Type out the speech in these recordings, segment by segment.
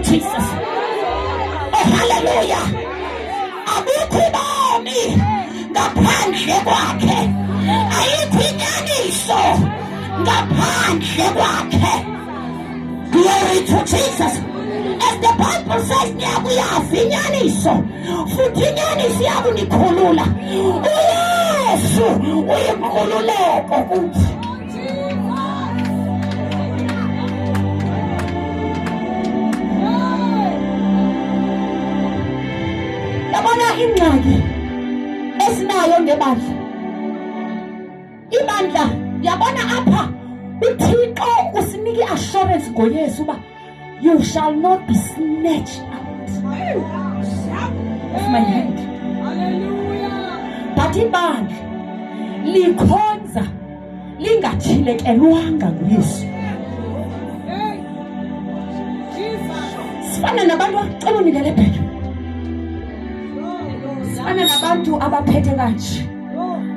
Jesus. Oh, hallelujah. Abukho ubomi ngaphandle kwakhe. Ayikho inyaniso ngaphandle kwakhe. Glory to Jesus. As the Bible says, niyakuyazi inyaniso, futhi inyaniso iyakunikhulula. uYesu uyinkululeko kuthi. Yabona ingxaki esinayo ngebandla. Ibandla yabona apha uThixo usinike assurance ngoYesu uba you shall not be snatched out of my hand. Hallelujah. But ibandla likhonza lingathelekelwanga nguYesu. Sifana nabantu acela unikele phela. Sifana nabantu abaphethe kanje.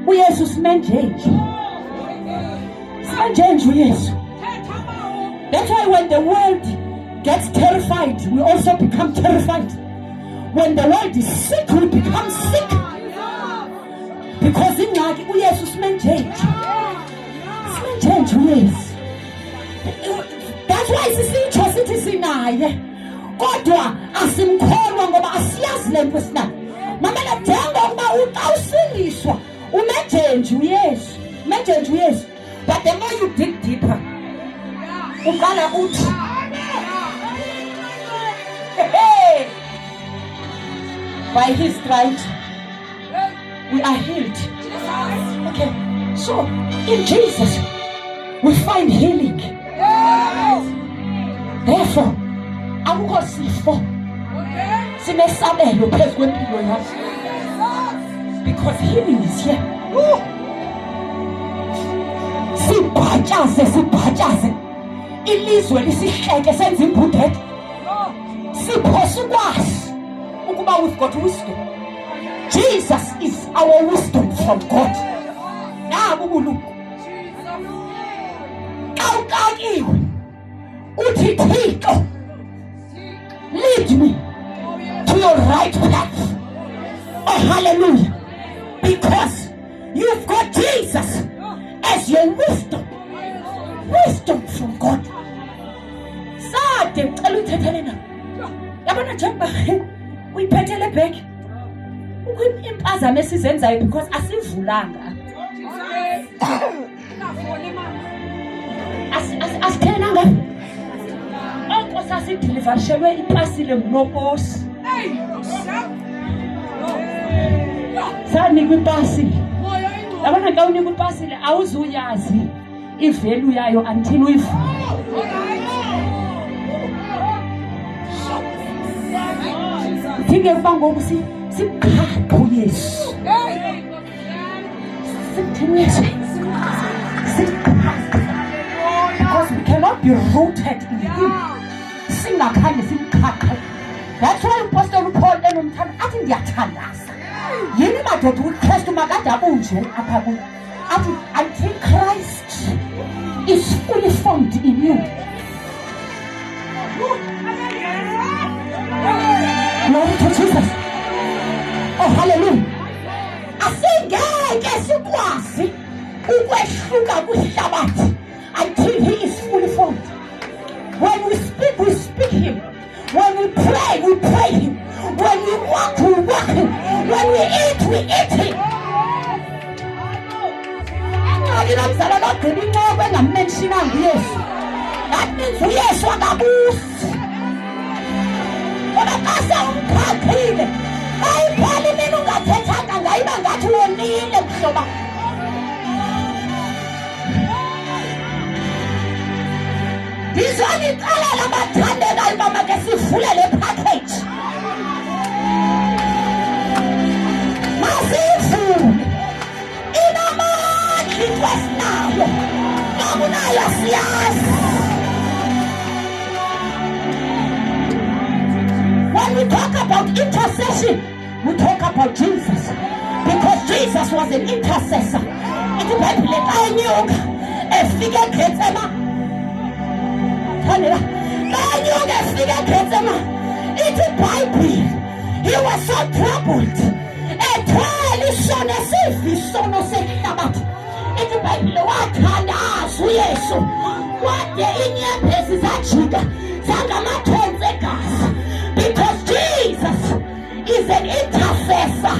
uYesu simenjenje. Simenjenje uYesu. That's why when the world gets terrified, we also become terrified. When the world is sick, we become sick. Because in like uYesu simenjenje. Simenjenje uYesu. That's why sisitsho sithi sinaye. Kodwa asimkholwa ngoba asiyazi lento sinayo. Mama nadinga ukuba uqawusiliswa umenjenje uYesu. Umenjenje uYesu. But the more you dig deeper, uqala uthi hey, by his stripes we are healed. Okay, so in Jesus we find healing. Therefore, akukho sifo sinesabelo phezu kwempilo yakho, because healing is here. Sibhatyaze ilizwe lisihleke senza imbudede. Siphosa ukwazi ukuba we've got wisdom. Jesus is our wisdom from God. Nabu ubulungu kawukakiwe uthi Thixo, lead me to your right path. Oh, hallelujah. Because you've got Jesus as your wisdom. Wisdom from God. Sade ngicela uthethelele na. Yabona njengoba uyiphethele back. Impazamo esizenzayo because asivulanga. Asithena ngapi? Onke sasidelivershelwe ipasile nguNoposi. Sanikwa ipasile. Yabona xa unikwa ipasile awuzuyazi ivalue yayo until uyivula. Thinke ukuba ngoku simkhaphe uYesu. Simthini Yesu. Because we cannot be rooted in him. Singakhange simkhaphe. That's why Apostle Paul enomthanda athi ndiyathandaza. Yini madoda uKristu makade abunje apha kuyo. Athi until Christ is fully formed in you. Glory to Jesus. Oh, hallelujah. Asingeke sikwazi ukwehluka kwihlabathi until he is fully formed. When we speak him. When we pray him. When we walk him. When we eat him. That means uYesu akabusi. Kodwa xa sewumkhaphile ayiphali mina ungathethanga ngayiba ngathi wonile mhloba. Ndizweni icala labathandekayo uba make sivule le package. Masivule inamandla into esinayo nakunayo siyazi. When we talk about intercession, we talk about Jesus. Because Jesus was an intercessor. It's a Bible I knew a figure Getsema. I knew a figure Getsema. He was so troubled. Ethwele isono esivi, isono sehlabathi. Ithi iBhayibhile wathandaza uYesu. Wade inyembezi zajika zangamathonsi egazi. Because Jesus is an intercessor.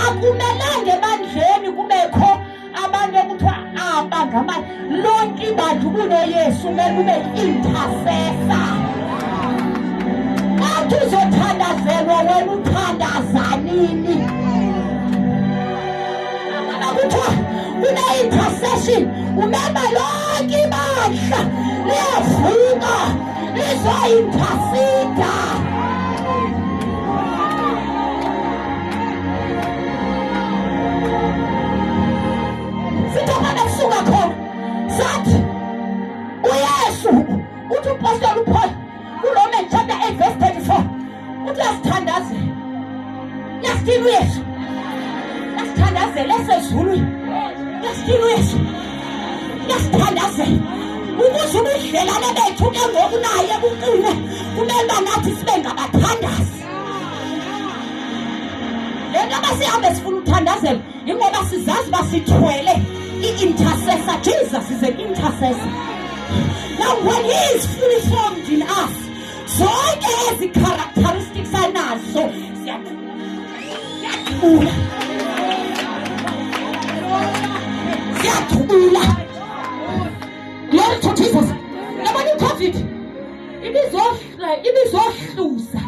Akumelanga ebandleni kubekho abantu ekuthiwa abangamali. Lonke ibandla kunoYesu kumele kube intercessor. Athi uzothandazelwa wena uthandaza nini? Kuthiwa kune-intercession. Umema lonke ibandla liyavuka lizoyintersida. Sithomane kusuka khona sathi uYesu uthi uApostle Paul kuRomans chapter 8 verse 34 uthi asithandazele. Yasithini uYesu? Yasithandazele esezulwini. Yasithini uYesu? Yasithandazele. Ukuze ubudlelwane bethu ke ngoku naye buqine kumele uba nathi sibe ngabathandazi. Le nto abasihambe sifuna uthandazela ingoba sizazi uba sithwele i-intercessor. Jesus is an intercessor. Now when he is fully formed in us, zonke ezi characteristics anazo siyathula. Siyathula. Glory to Jesus. Yabona i-COVID ibizohluza.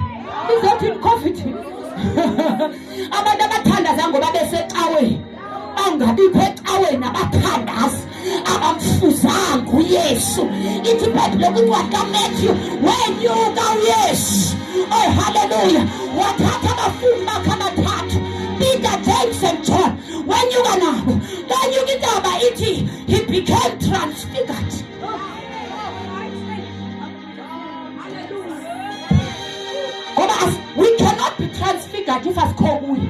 Izothi i-COVID abantu abathandaza ngoba besecaweni angabikho ecaweni abathandazi abamfuzanga uYesu. Ithi iBhayibhile kuthiwa kaMatthew wenyuka uYesu. Oh hallelujah. Wathatha abafundi bakhe abathathu, Peter, James and John. Wenyuka nabo banyuka intaba ithi he became transfigured. We cannot be transfigured if as kokuye.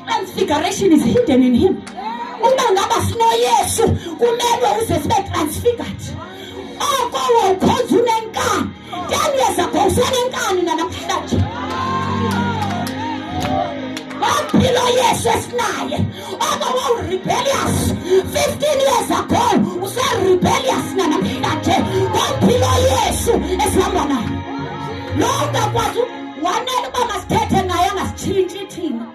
Transfiguration is hidden in him. Uma ngaba sino Yesu kumele uze sibe transfigured. Kowo ukhoza unenkani. 10 years ago usenenkani namhlanje. Waphila Yesu esinaye. Kowo rebellious 15 years ago use-rebellious namhlanje. Waphila Yesu esihamba naye. Longa kwathi wanele uba masithethe naye angasitshintshi thina.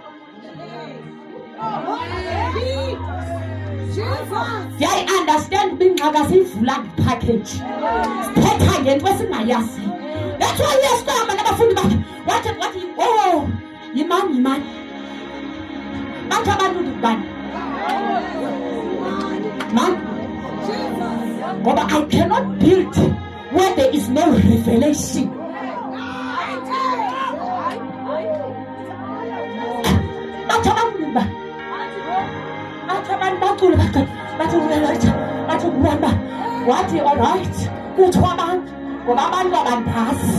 I understand bingxaka siyivula package. Sithetha ngento esingayazi. That's why we are stop nabafundi bakhe. Wathi oh yimani. Bathi abantu ndibani. Man. Ngoba I cannot build where there is no revelation. Wathi alright kuthiwa abantu ngoba abantu abandazi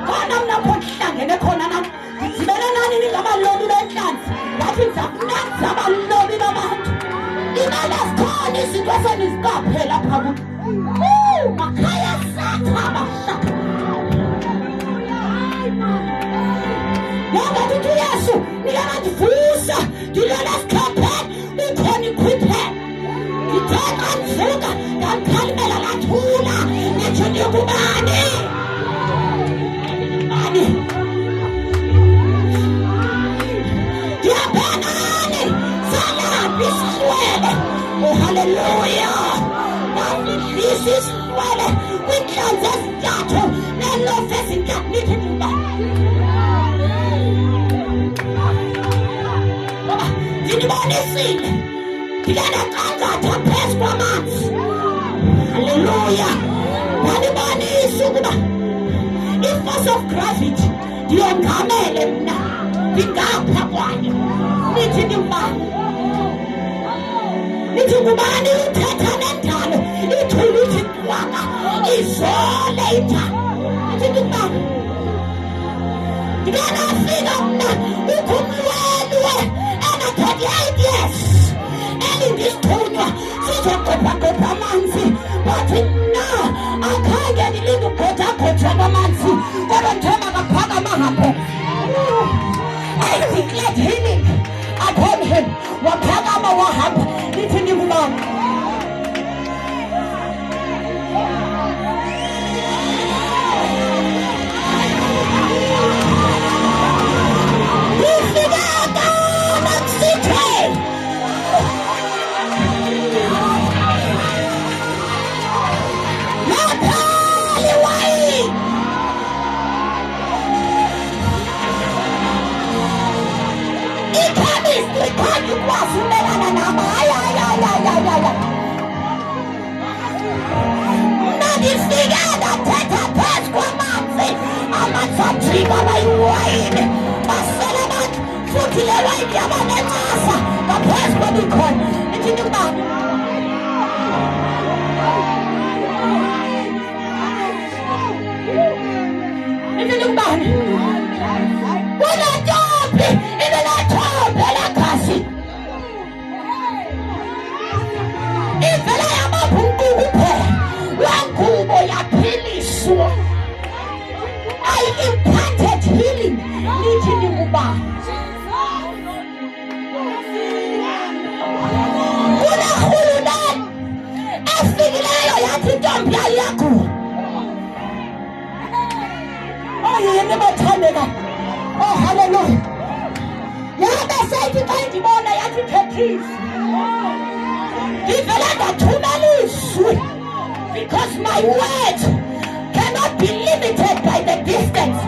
khona mna khona hlangene khona nani ndidibene nani ningabalobi benhlanzi wathi ndizakunanza abalobi babantu imele zikhona izinto eseniziqaphela phaa makhaya sathaba ngoba ndithi uYesu niyamandivusa ndilona sikhapheni ukhona ikhwipheni ndithetha ndivuka ndamkhalimela lathula nithi ndikubani ndiyabhenani salaphi isihlwele. Oh haleluya. Nafihlisa isihlwele kwiintlanzi ezintathu neelofu ezintathu nithi ndikubani. Ndibonisile ndingena kangatha phezu kwamanzi. Haleluya. Ndandibonisa ukuba i-force of gravity ndiyongamele mna ndingapha kwayo. Nithi ndingubani? Nithi ngubani uthetha nendalo ithule ithi twaka izole indalo. Nithi ndingubani? Ndinganafika mna ukumlwelwe 38 years elindisithunywa sizogqobhagqobha amanzi bathi na njengamanzi kodwa njengoba kaphakama ahambe. I declared healing upon him. Waphakama wahamba. Lithi ndikubani? I implanted healing. Oh, hallelujah. Because my word cannot be limited by the distance.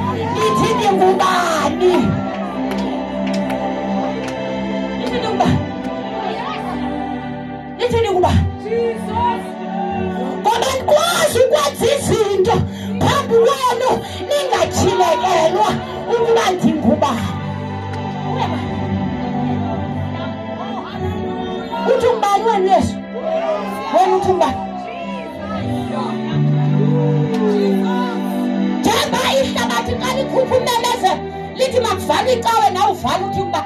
Lithi makuvale icawe nawe uvale uthi uba